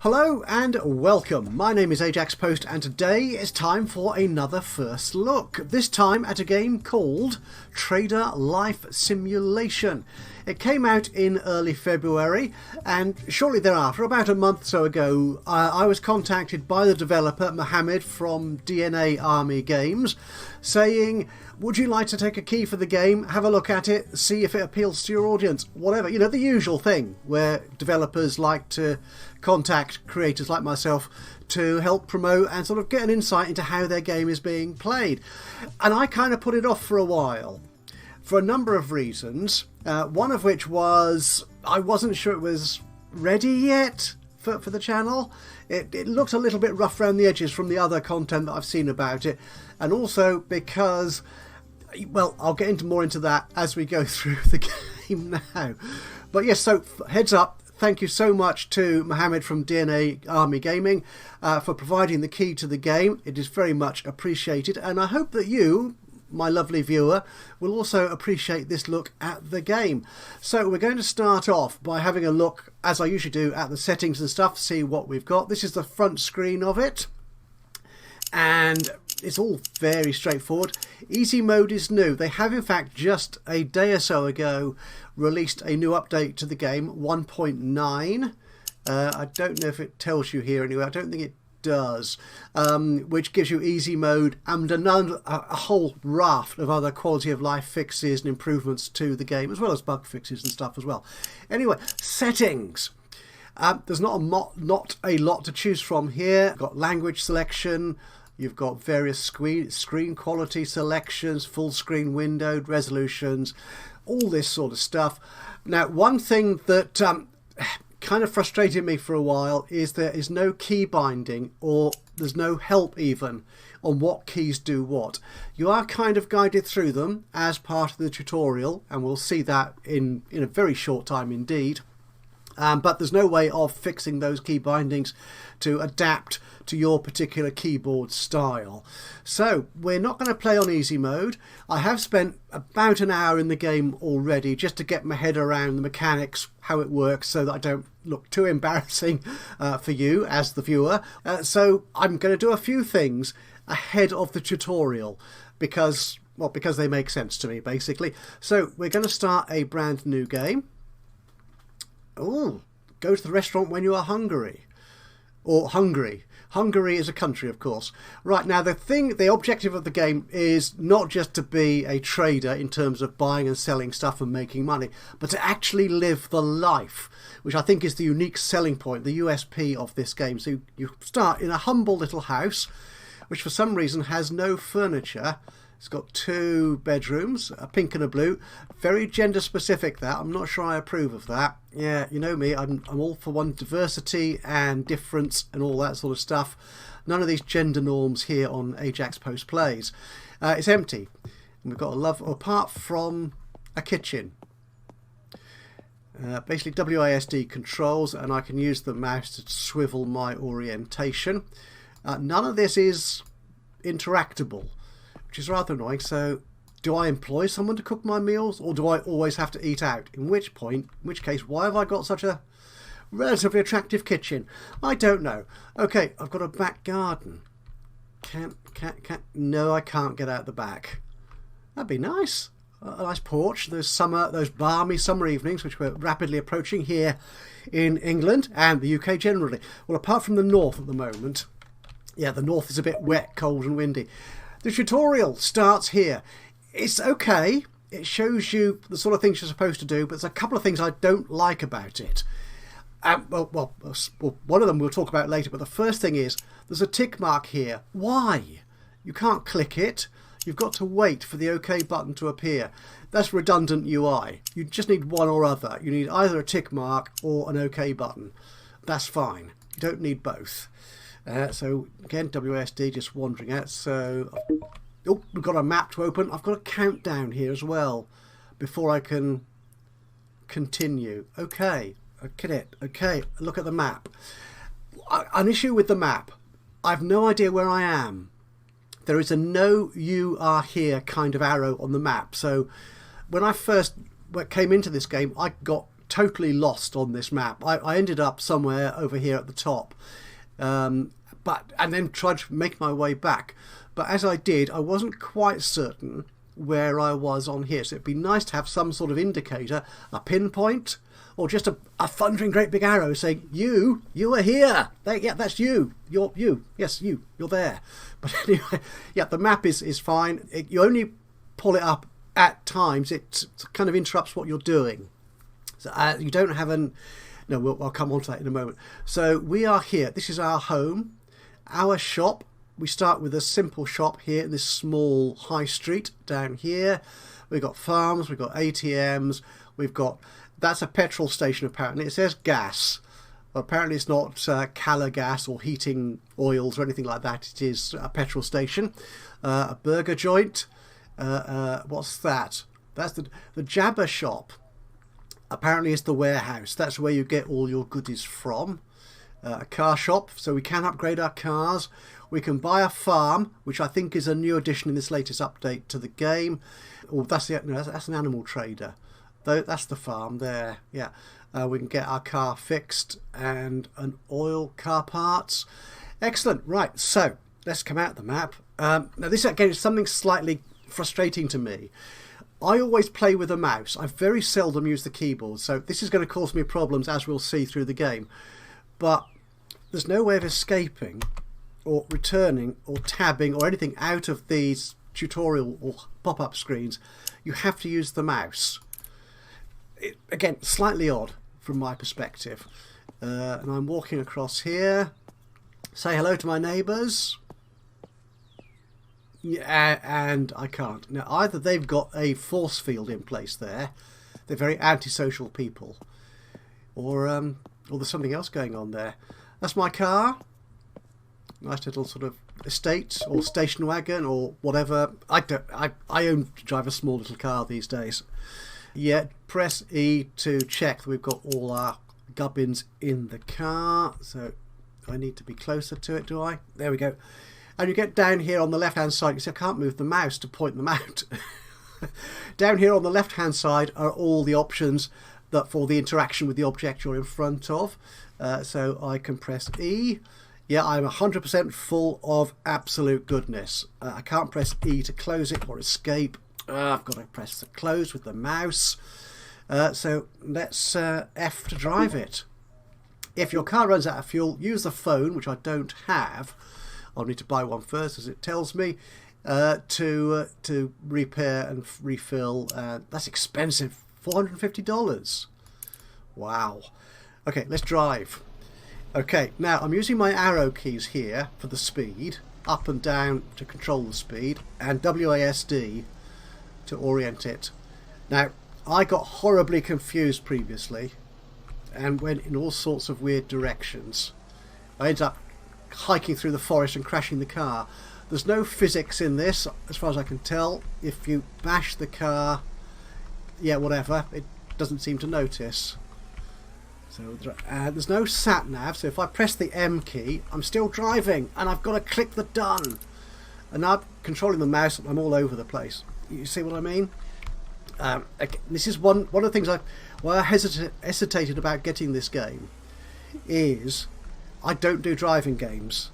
Hello and welcome. My name is Ajaxpost and today it's time for another first look. This time at a game called Trader Life Simulation. It came out in early February and shortly thereafter, about a month or so ago, I was contacted by the developer Mohammed from DNA Army Games saying, would you like to take a key for the game, have a look at it, see if it appeals to your audience, whatever. You know, the usual thing where developers like to contact creators like myself to help promote and sort of get an insight into how their game is being played. And I kind of put it off for a while for a number of reasons, one of which was I wasn't sure it was ready yet for the channel. It looked a little bit rough around the edges from the other content that I've seen about it, and also because, well, I'll get into more into that as we go through the game now. But yes, so heads up, thank you so much to Mohammed from DNA Army Gaming for providing the key to the game. It is very much appreciated, and I hope that you, my lovely viewer, will also appreciate this look at the game. So we're going to start off by having a look, as I usually do, at the settings and stuff, see what we've got. This is the front screen of it, and it's all very straightforward. Easy mode is new. They have in fact just a day or so ago released a new update to the game, 1.9. I don't know if it tells you here anyway. I don't think it does, which gives you easy mode and a whole raft of other quality of life fixes and improvements to the game, as well as bug fixes and stuff as well. Anyway, settings. There's not a lot to choose from here. You've got language selection. You've got various screen quality selections, full screen windowed resolutions, all this sort of stuff. Now, one thing that kind of frustrated me for a while is there is no key binding, or there's no help even on what keys do what. You are kind of guided through them as part of the tutorial, and we'll see that in a very short time indeed. But there's no way of fixing those key bindings to adapt to your particular keyboard style. So we're not going to play on easy mode. I have spent about an hour in the game already just to get my head around the mechanics, how it works, so that I don't look too embarrassing for you as the viewer. So I'm going to do a few things ahead of the tutorial because they make sense to me, basically. So we're going to start a brand new game. Oh, go to the restaurant when you are hungry. Or hungry. Hungary is a country, of course. Right, now the objective of the game is not just to be a trader in terms of buying and selling stuff and making money, but to actually live the life, which I think is the unique selling point, the USP of this game. So you start in a humble little house, which for some reason has no furniture. It's got 2 bedrooms, a pink and a blue. Very gender specific, that. I'm not sure I approve of that. Yeah, you know me, I'm all for one diversity and difference and all that sort of stuff. None of these gender norms here on Ajaxpost Plays. It's empty. And we've got apart from a kitchen. Basically WASD controls, and I can use the mouse to swivel my orientation. None of this is interactable, which is rather annoying. So do I employ someone to cook my meals, or do I always have to eat out? In which case, why have I got such a relatively attractive kitchen? I don't know. Okay, I've got a back garden. No, I can't get out the back. That'd be nice. A nice porch. Those balmy summer evenings, which we're rapidly approaching here in England and the UK generally. Well, apart from the north at the moment. Yeah, the north is a bit wet, cold and windy. The tutorial starts here. It's okay. It shows you the sort of things you're supposed to do, but there's a couple of things I don't like about it. Well, one of them we'll talk about later, but the first thing is there's a tick mark here. Why? You can't click it. You've got to wait for the OK button to appear. That's redundant UI. You just need one or other. You need either a tick mark or an OK button. That's fine. You don't need both. So again, WSD just wandering out. So, oh, we've got a map to open. I've got a countdown here as well before I can continue. Okay, okay, look at the map. An issue with the map. I've no idea where I am. There is a no you are here kind of arrow on the map. So when I first came into this game, I got totally lost on this map. I ended up somewhere over here at the top, and then tried to make my way back. But as I did, I wasn't quite certain where I was on here. So it'd be nice to have some sort of indicator, a pinpoint, or just a thundering great big arrow saying, you are here. Yeah, that's you. You're you. Yes, you're there. But anyway, yeah, the map is fine. You only pull it up at times. It kind of interrupts what you're doing. So you don't have no, I'll come on to that in a moment. So we are here. This is our home, our shop. We start with a simple shop here in this small high street down here. We've got farms, we've got ATMs, that's a petrol station apparently. It says gas. Apparently it's not Cala gas or heating oils or anything like that. It is a petrol station. A burger joint. What's that? That's the Jabber shop. Apparently it's the warehouse. That's where you get all your goodies from. A car shop, so we can upgrade our cars. We can buy a farm, which I think is a new addition in this latest update to the game. Oh, that's an animal trader. That's the farm there. Yeah, we can get our car fixed and an oil car parts. Excellent. Right, so let's come out of the map. Now this again is something slightly frustrating to me. I always play with a mouse. I very seldom use the keyboard, so this is going to cause me problems, as we'll see through the game. But there's no way of escaping or returning or tabbing or anything out of these tutorial or pop-up screens. You have to use the mouse. Again, slightly odd from my perspective. And I'm walking across here. Say hello to my neighbours. Yeah, and I can't. Now, either they've got a force field in place there, they're very antisocial people, or there's something else going on there. That's my car. Nice little sort of estate or station wagon or whatever. I only drive a small little car these days. Yeah, press E to check that we've got all our gubbins in the car. So I need to be closer to it, do I? There we go. And you get down here on the left hand side. You see I can't move the mouse to point them out. Down here on the left hand side are all the options that for the interaction with the object you're in front of. So I can press E. Yeah, I'm 100% full of absolute goodness. I can't press E to close it or escape. I've got to press the close with the mouse. So let's F to drive it. If your car runs out of fuel, use the phone, which I don't have. I'll need to buy one first, as it tells me, to repair and refill. That's expensive, $450. Wow. Okay, let's drive. Okay, now I'm using my arrow keys here for the speed, up and down to control the speed, and WASD to orient it. Now, I got horribly confused previously and went in all sorts of weird directions. I ended up hiking through the forest and crashing the car. There's no physics in this, as far as I can tell. If you bash the car, yeah, whatever, it doesn't seem to notice. So there's no sat nav, so if I press the M key, I'm still driving, and I've got to click the done. And now controlling the mouse, I'm all over the place. You see what I mean? This is one of the things why I hesitated about getting this game. Is I don't do driving games.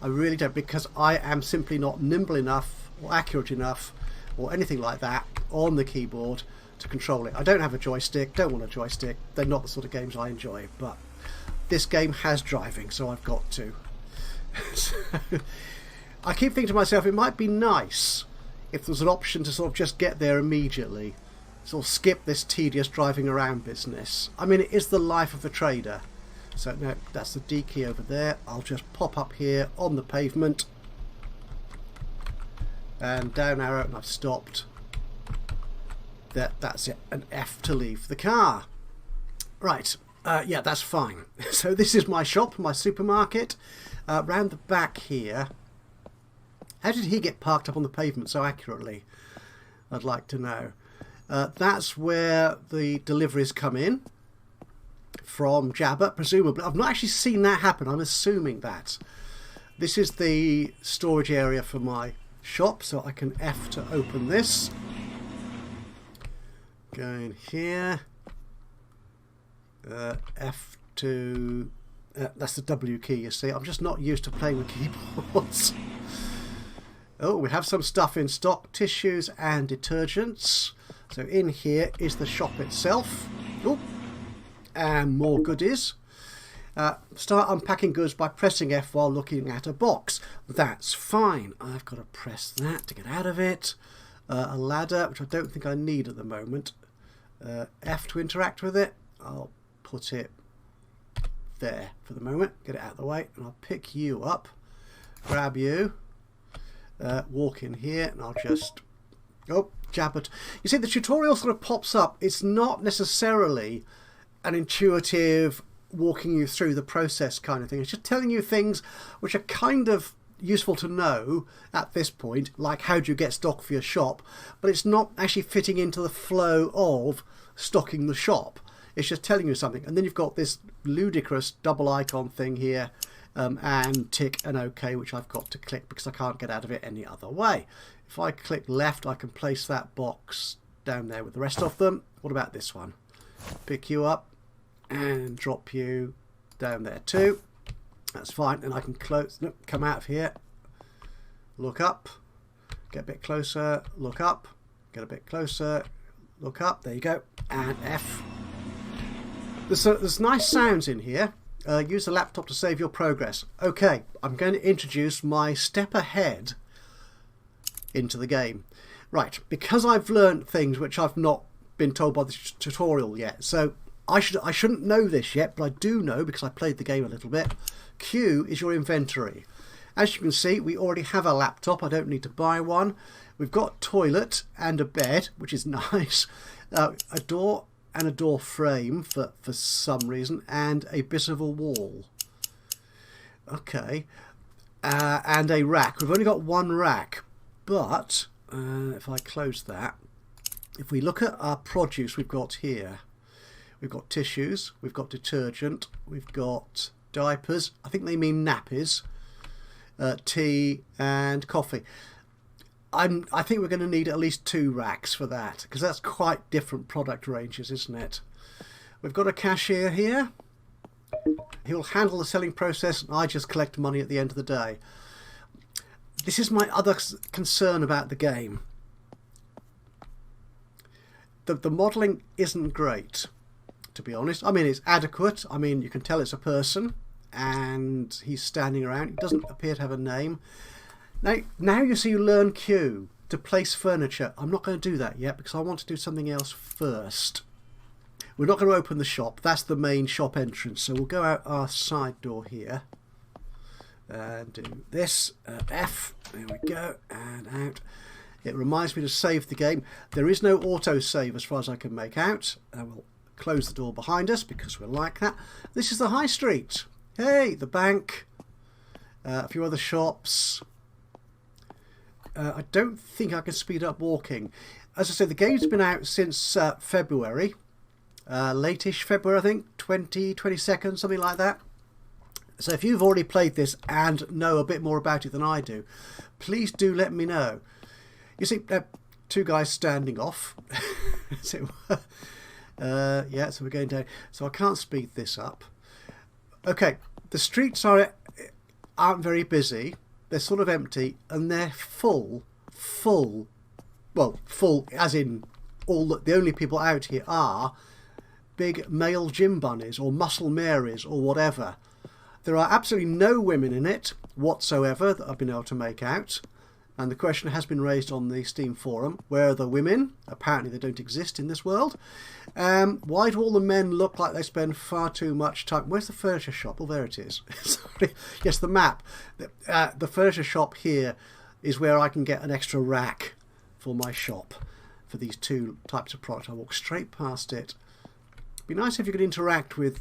I really don't, because I am simply not nimble enough or accurate enough or anything like that on the keyboard to control it. I don't have a joystick, don't want a joystick. They're not the sort of games I enjoy, but this game has driving, so I've got to. So, I keep thinking to myself, it might be nice if there's an option to sort of just get there immediately, sort of skip this tedious driving around business. I mean, it is the life of a trader. So no, that's the D key over there. I'll just pop up here on the pavement and down arrow, and I've stopped. That's it, an F to leave the car. Right, yeah, that's fine. So this is my shop, my supermarket. Round the back here, how did he get parked up on the pavement so accurately? I'd like to know. That's where the deliveries come in from Jabber, presumably. I've not actually seen that happen. I'm assuming that. This is the storage area for my shop, so I can F to open this. Go in here. F2. That's the W key, you see. I'm just not used to playing with keyboards. Oh, we have some stuff in stock. Tissues and detergents. So in here is the shop itself. Oh, and more goodies. Start unpacking goods by pressing F while looking at a box. That's fine. I've got to press that to get out of it. A ladder, which I don't think I need at the moment. F to interact with it. I'll put it there for the moment. Get it out of the way. And I'll pick you up. Grab you. Walk in here. And I'll just... Oh, jab it. You see, the tutorial sort of pops up. It's not necessarily an intuitive walking you through the process kind of thing. It's just telling you things which are kind of useful to know at this point, like how do you get stock for your shop, but it's not actually fitting into the flow of stocking the shop. It's just telling you something. And then you've got this ludicrous double icon thing here, and tick and OK, which I've got to click because I can't get out of it any other way. If I click left, I can place that box down there with the rest of them. What about this one? Pick you up and drop you down there too. That's fine. And I can close, nope, come out of here, look up, get a bit closer, look up, get a bit closer, look up. There you go. And F. There's nice sounds in here. Use the laptop to save your progress. Okay, I'm going to introduce my step ahead into the game. Right, because I've learned things which I've not been told by the tutorial yet. So I shouldn't know this yet, but I do know because I played the game a little bit. Q is your inventory. As you can see, we already have a laptop. I don't need to buy one. We've got a toilet and a bed, which is nice. A door and a door frame for some reason, and a bit of a wall. Okay. And a rack. We've only got one rack, but if I close that, if we look at our produce we've got here, we've got tissues, we've got detergent, we've got diapers, I think they mean nappies, tea and coffee. I think we're going to need at least 2 racks for that, because that's quite different product ranges, isn't it? We've got a cashier here. He'll handle the selling process and I just collect money at the end of the day. This is my other concern about the game. The modelling isn't great, to be honest. I mean, it's adequate. I mean, you can tell it's a person and he's standing around. He doesn't appear to have a name. Now you see you learn Q to place furniture. I'm not going to do that yet because I want to do something else first. We're not going to open the shop. That's the main shop entrance. So we'll go out our side door here and do this. F. There we go. And out. It reminds me to save the game. There is no autosave as far as I can make out. We'll close the door behind us because we're like that. This is the high street. Hey, the bank. A few other shops. I don't think I can speed up walking. As I said, the game's been out since February. Late-ish February, I think. 22nd, something like that. So if you've already played this and know a bit more about it than I do, please do let me know. You see, 2 guys standing off. So, yeah, so we're going down. So I can't speed this up. Okay, the streets aren't very busy. They're sort of empty and they're full, well, full as in the only people out here are big male gym bunnies or muscle Marys or whatever. There are absolutely no women in it whatsoever that I've been able to make out. And the question has been raised on the Steam forum, where are the women? Apparently they don't exist in this world. Why do all the men look like they spend far too much time? Where's the furniture shop? Oh, there it is. Sorry. Yes, the map. The furniture shop here is where I can get an extra rack for my shop for these 2 types of product. I walk straight past it. It'd be nice if you could interact with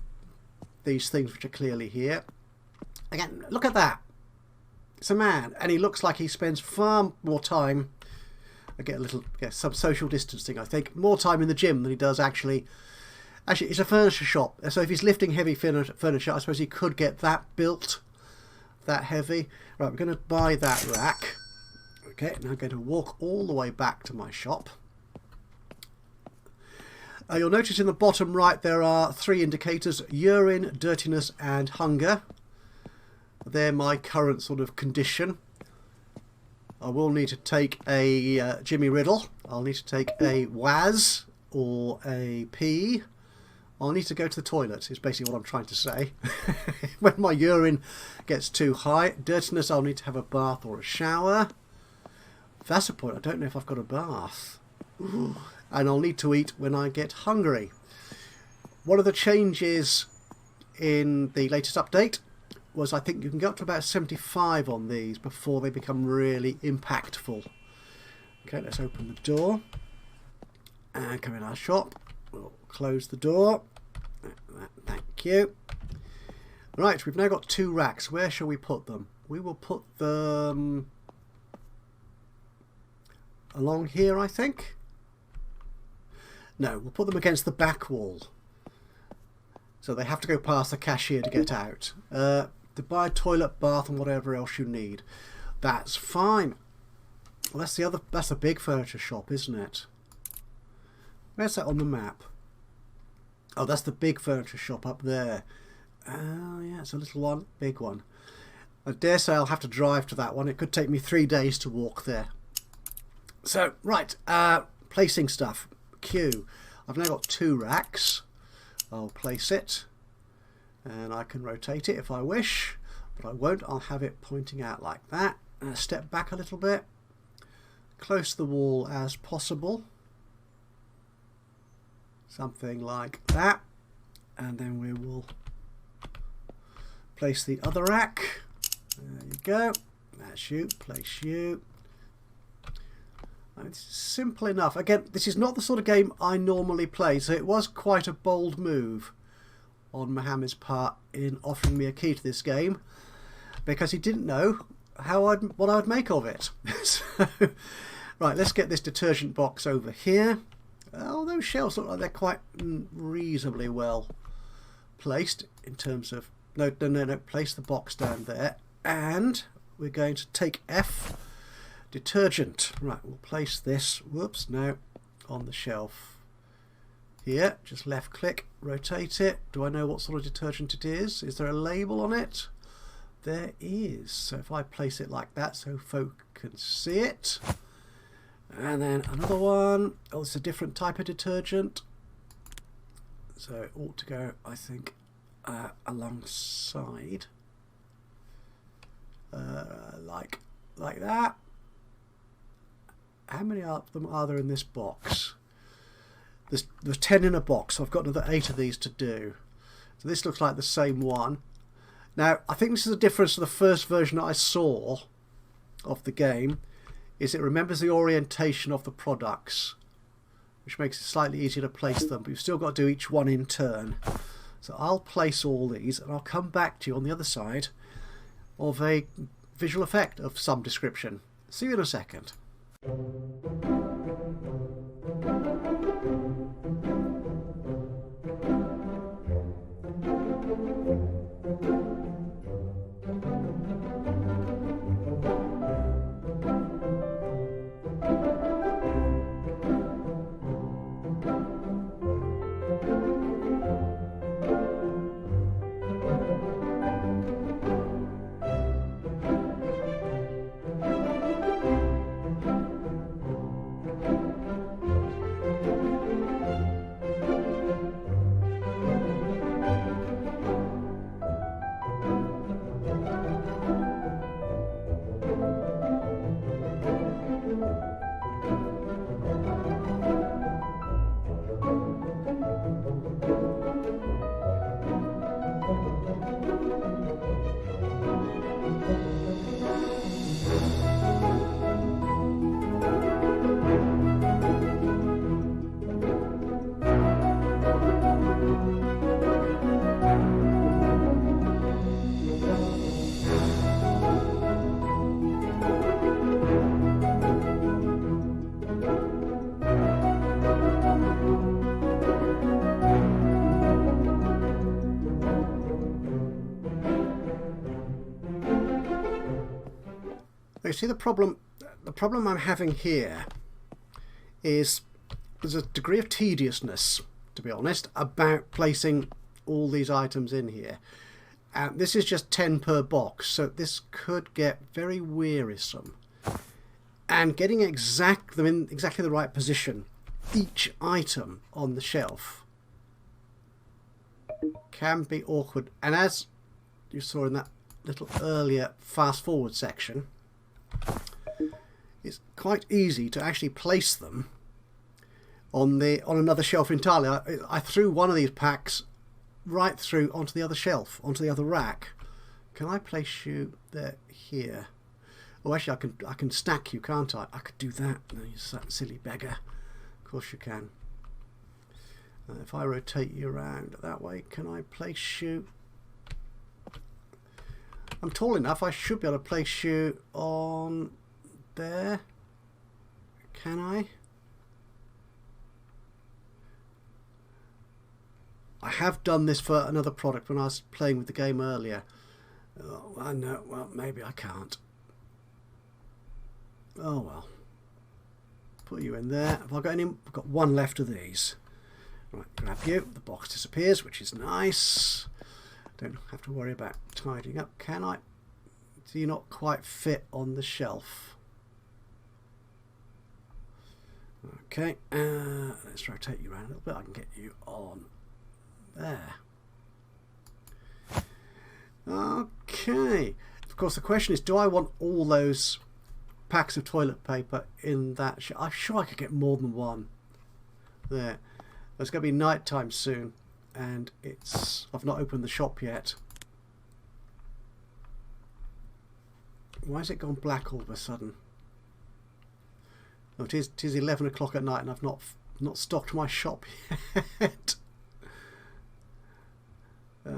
these things which are clearly here. Again, look at that. It's a man, and he looks like he spends far more time. I get some social distancing, I think. More time in the gym than he does actually. Actually, it's a furniture shop, so if he's lifting heavy furniture, I suppose he could get that built, that heavy. Right, we're going to buy that rack. Okay, now I'm going to walk all the way back to my shop. You'll notice in the bottom right there are 3 indicators: urine, dirtiness and hunger. They're my current sort of condition. I will need to take a Jimmy Riddle. I'll need to take a Waz or a pee. I'll need to go to the toilet, is basically what I'm trying to say. When my urine gets too high. Dirtiness, I'll need to have a bath or a shower. That's the point, I don't know if I've got a bath. Ooh. And I'll need to eat when I get hungry. One of the changes in the latest update was I think you can go up to about 75 on these before they become really impactful. Okay, let's open the door and come in our shop. We'll close the door. Thank you. Right, we've now got 2 racks. Where shall we put them? We will put them along here, I think. No, we'll put them against the back wall. So they have to go past the cashier to get out. To buy a toilet, bath and whatever else you need. That's fine. Well, that's the big furniture shop, isn't it? Where's that on the map? Oh, that's the big furniture shop up there. Oh, yeah, it's a little one, big one. I dare say I'll have to drive to that one. It could take me 3 days to walk there. So, right, placing stuff. Queue. I've now got 2 racks. I'll place it. And I can rotate it if I wish. But I won't. I'll have it pointing out like that. And step back a little bit. Close to the wall as possible. Something like that. And then we will place the other rack. There you go. That's you. Place you. It's simple enough. Again, this is not the sort of game I normally play, so it was quite a bold move on Mohammed's part in offering me a key to this game, because he didn't know what I would make of it. So, right, let's get this detergent box over here. Oh, those shelves look like they're quite reasonably well placed in terms of... No, place the box down there. And we're going to take F, detergent. Right, we'll place this, whoops, no, on the shelf here. Just left click, rotate it. Do I know what sort of detergent it is? Is there a label on it? There is. So if I place it like that so folk can see it. And then another one. Oh, it's a different type of detergent. So it ought to go, I think, alongside. Like that. How many of them are there in this box? There's 10 in a box, so I've got another 8 of these to do. So this looks like the same one. Now, I think this is the difference to the first version that I saw of the game, is it remembers the orientation of the products, which makes it slightly easier to place them, but you've still got to do each one in turn. So I'll place all these, and I'll come back to you on the other side of a visual effect of some description. See you in a second. You see, the problem I'm having here is there's a degree of tediousness to be honest, about placing all these items in here. And this is just 10 per box, so this could get very wearisome. And getting them in exactly the right position, each item on the shelf, can be awkward. And as you saw in that little earlier fast forward section, it's quite easy to actually place them on another shelf entirely. I threw one of these packs right through onto the other shelf, onto the other rack. Can I place you there, here? Oh, actually, I can stack you, can't I? I could do that. No, you silly beggar. Of course you can. If I rotate you around that way, can I place you? I'm tall enough. I should be able to place you on there. Can I? I have done this for another product when I was playing with the game earlier. Oh, I know. Well, maybe I can't. Oh well. Put you in there. Have I got any? I've got one left of these. Right, grab you. The box disappears, which is nice. Don't have to worry about tidying up. Can I? Do you not quite fit on the shelf? Okay. Let's rotate you around a little bit. I can get you on there. Okay. Of course, the question is, do I want all those packs of toilet paper in that? I'm sure I could get more than one. There. It's going to be night time soon, and I've not opened the shop yet. Why has it gone black all of a sudden? Oh, it is 11 o'clock at night, and I've not stocked my shop yet. Okay,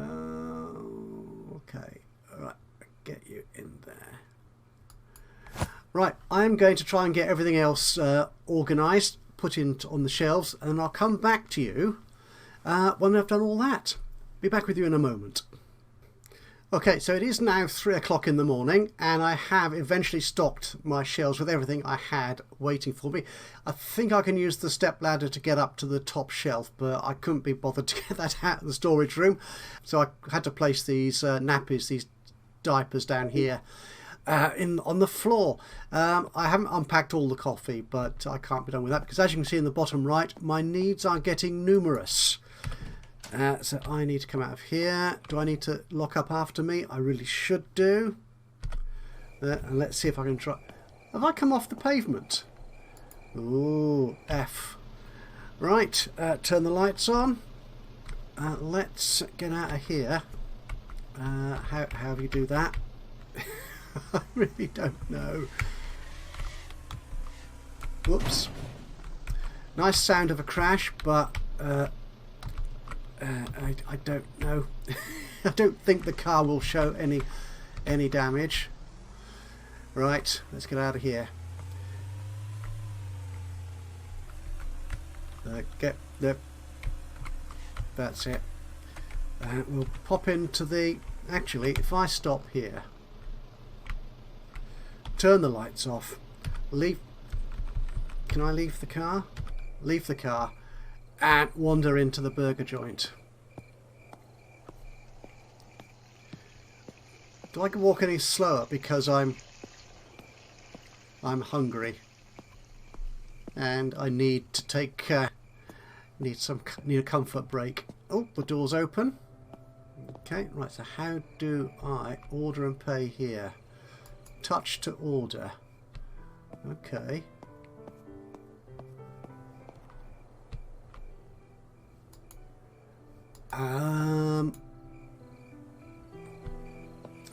all right, get you in there. Right, I'm going to try and get everything else organised, put on the shelves, and I'll come back to you when I've done all that. Be back with you in a moment. Okay, so it is now 3 o'clock in the morning, and I have eventually stocked my shelves with everything I had waiting for me. I think I can use the step ladder to get up to the top shelf, but I couldn't be bothered to get that out of the storage room, so I had to place these nappies, these diapers down here on the floor. I haven't unpacked all the coffee, but I can't be done with that, because as you can see in the bottom right, my needs are getting numerous. So I need to come out of here. Do I need to lock up after me? I really should do. And let's see if I can try. Have I come off the pavement? Ooh, F. Right, turn the lights on. Let's get out of here. How do you do that? I really don't know. Whoops. Nice sound of a crash, but I don't know. I don't think the car will show any damage. Right, let's get out of here. That's it. We'll pop into the... Actually, if I stop here, turn the lights off, leave... Can I leave the car? Leave the car and wander into the burger joint. Do I walk any slower because I'm hungry and I need to take need a comfort break? Oh, the door's open. Okay, right, so how do I order and pay here? Touch to order. Okay.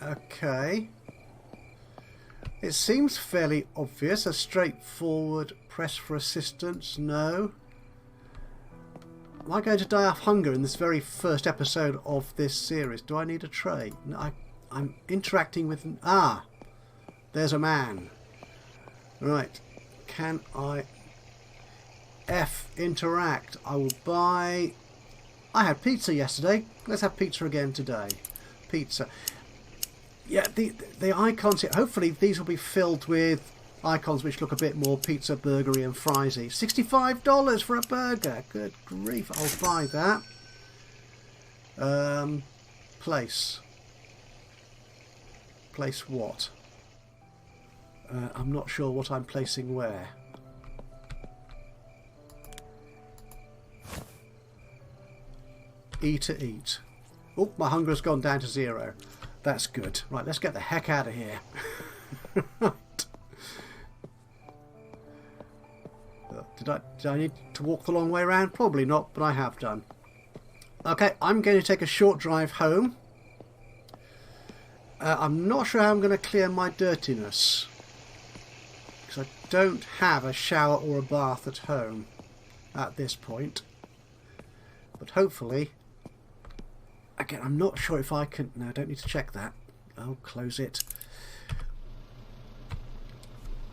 Okay. It seems fairly obvious. A straightforward press for assistance. No. Am I going to die of hunger in this very first episode of this series? Do I need a tray? No, I'm interacting with... Ah! There's a man. Right. Can I... F. Interact. I will buy... I had pizza yesterday. Let's have pizza again today. Pizza. Yeah, the icons here, hopefully these will be filled with icons which look a bit more pizza, burgery and friesy. $65 for a burger. Good grief, I'll buy that. Place. Place what? I'm not sure what I'm placing where. E to eat. Oh, my hunger has gone down to 0. That's good. Right, let's get the heck out of here. Right. Did I need to walk the long way around? Probably not, but I have done. Okay, I'm going to take a short drive home. I'm not sure how I'm going to clear my dirtiness, because I don't have a shower or a bath at home at this point. But hopefully, again, I'm not sure if I can... No, I don't need to check that. I'll close it.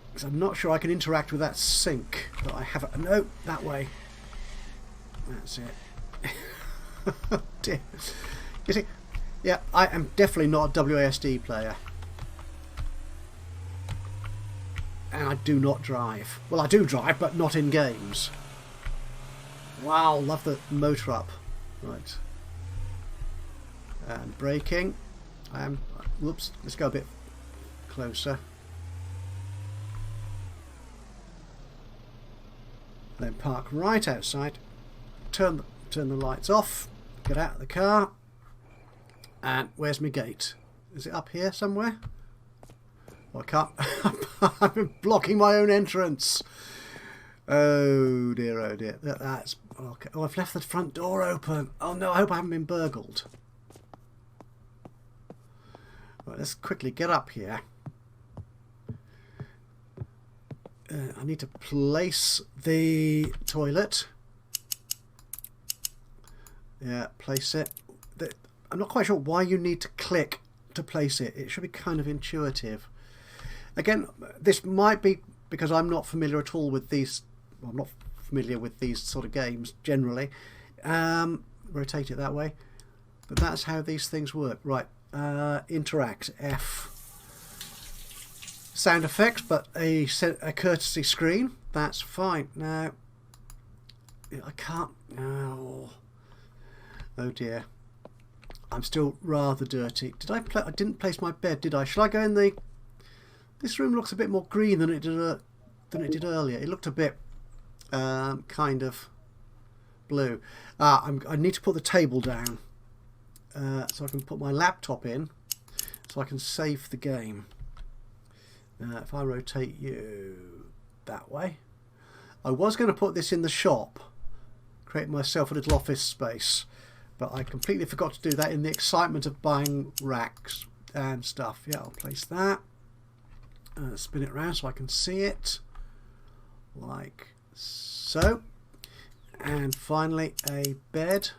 Because I'm not sure I can interact with that sink that I have... No, that way. That's it. Oh dear. You see, yeah, I am definitely not a WASD player. And I do not drive. Well, I do drive, but not in games. Wow, love the motor up. Right. And braking. Whoops, let's go a bit closer. Then park right outside. Turn the lights off. Get out of the car. And where's my gate? Is it up here somewhere? Well, I can't. I've been blocking my own entrance. Oh dear, oh dear. That's okay. Oh, I've left the front door open. Oh no, I hope I haven't been burgled. Right, let's quickly get up here. I need to place the toilet. Yeah, place it. I'm not quite sure why you need to click to place it. It should be kind of intuitive. Again, this might be because I'm not familiar at all with these. Well, I'm not familiar with these sort of games generally. Rotate it that way. But that's how these things work. Right, interact, F. Sound effects, but a courtesy screen. That's fine. Now, I can't... Oh dear. I'm still rather dirty. Did I didn't place my bed, did I? Shall I go in the... This room looks a bit more green than it did earlier. It looked a bit kind of blue. I need to put the table down so I can put my laptop in so I can save the game. If I rotate you that way. I was going to put this in the shop, create myself a little office space, but I completely forgot to do that in the excitement of buying racks and stuff. Yeah, I'll place that. Spin it around so I can see it, like so. And finally a bed.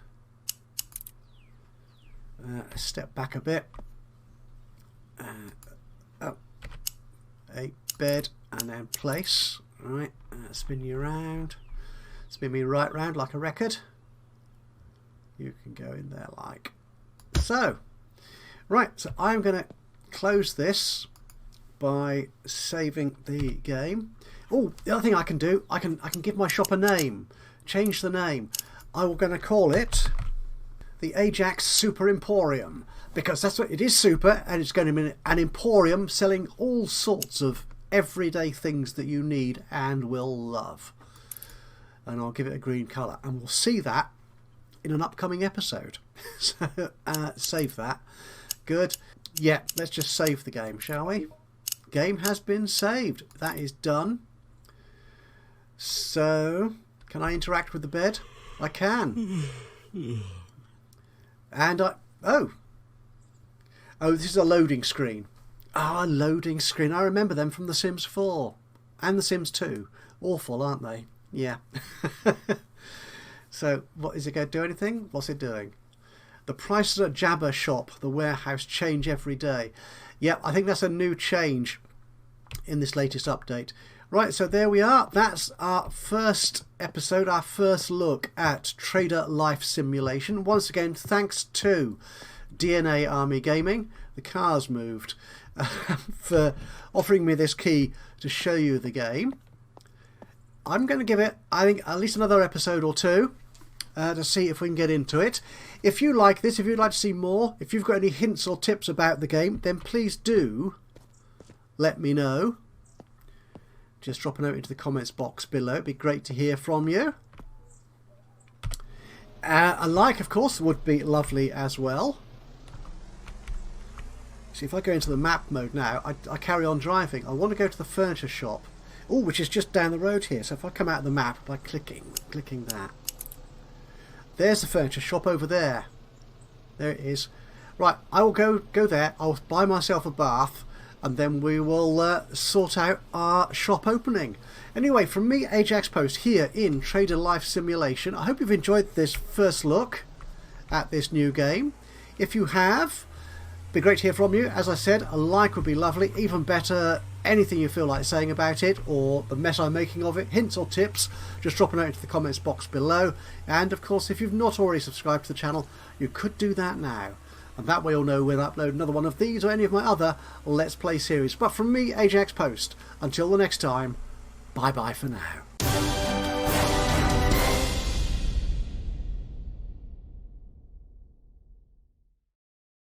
Step back a bit. A bed and then place. Right, spin you around. Spin me right round like a record. You can go in there like so. Right, so I'm going to close this by saving the game. Oh, the other thing I can do, I can give my shop a name. Change the name. I'm going to call it the Ajax Super Emporium, because that's what it is, super, and it's going to be an emporium selling all sorts of everyday things that you need and will love. And I'll give it a green colour, and we'll see that in an upcoming episode. So save that. Good. Yeah, let's just save the game, shall we? Game has been saved. That is done. So, can I interact with the bed? I can. And oh, this is a loading screen. A loading screen. I remember them from The Sims 4 and The Sims 2. Awful, aren't they? Yeah. So, what is it going to do? Anything? What's it doing? The prices at Jabba shop, the warehouse, change every day. Yep, I think that's a new change in this latest update. Right, so there we are. That's our first episode, our first look at Trader Life Simulation. Once again, thanks to DNA Army Gaming the car's moved, for offering me this key to show you the game. I'm going to give it, I think, at least another episode or two to see if we can get into it. If you like this, if you'd like to see more, if you've got any hints or tips about the game, then please do let me know. Just drop a note into the comments box below. It'd be great to hear from you. A like, of course, would be lovely as well. See, if I go into the map mode now, I carry on driving. I want to go to the furniture shop. Oh, which is just down the road here. So if I come out of the map by clicking that. There's the furniture shop over there. There it is. Right, I will go there. I'll buy myself a bath, and then we will sort out our shop opening. Anyway, from me, Ajaxpost, here in Trader Life Simulation. I hope you've enjoyed this first look at this new game. If you have, it'd be great to hear from you. As I said, a like would be lovely. Even better, anything you feel like saying about it, or the mess I'm making of it, hints or tips, just drop a note into the comments box below. And of course, if you've not already subscribed to the channel, you could do that now. And that way you'll know when I upload another one of these or any of my other Let's Play series. But from me, Ajaxpost, until the next time, bye bye for now.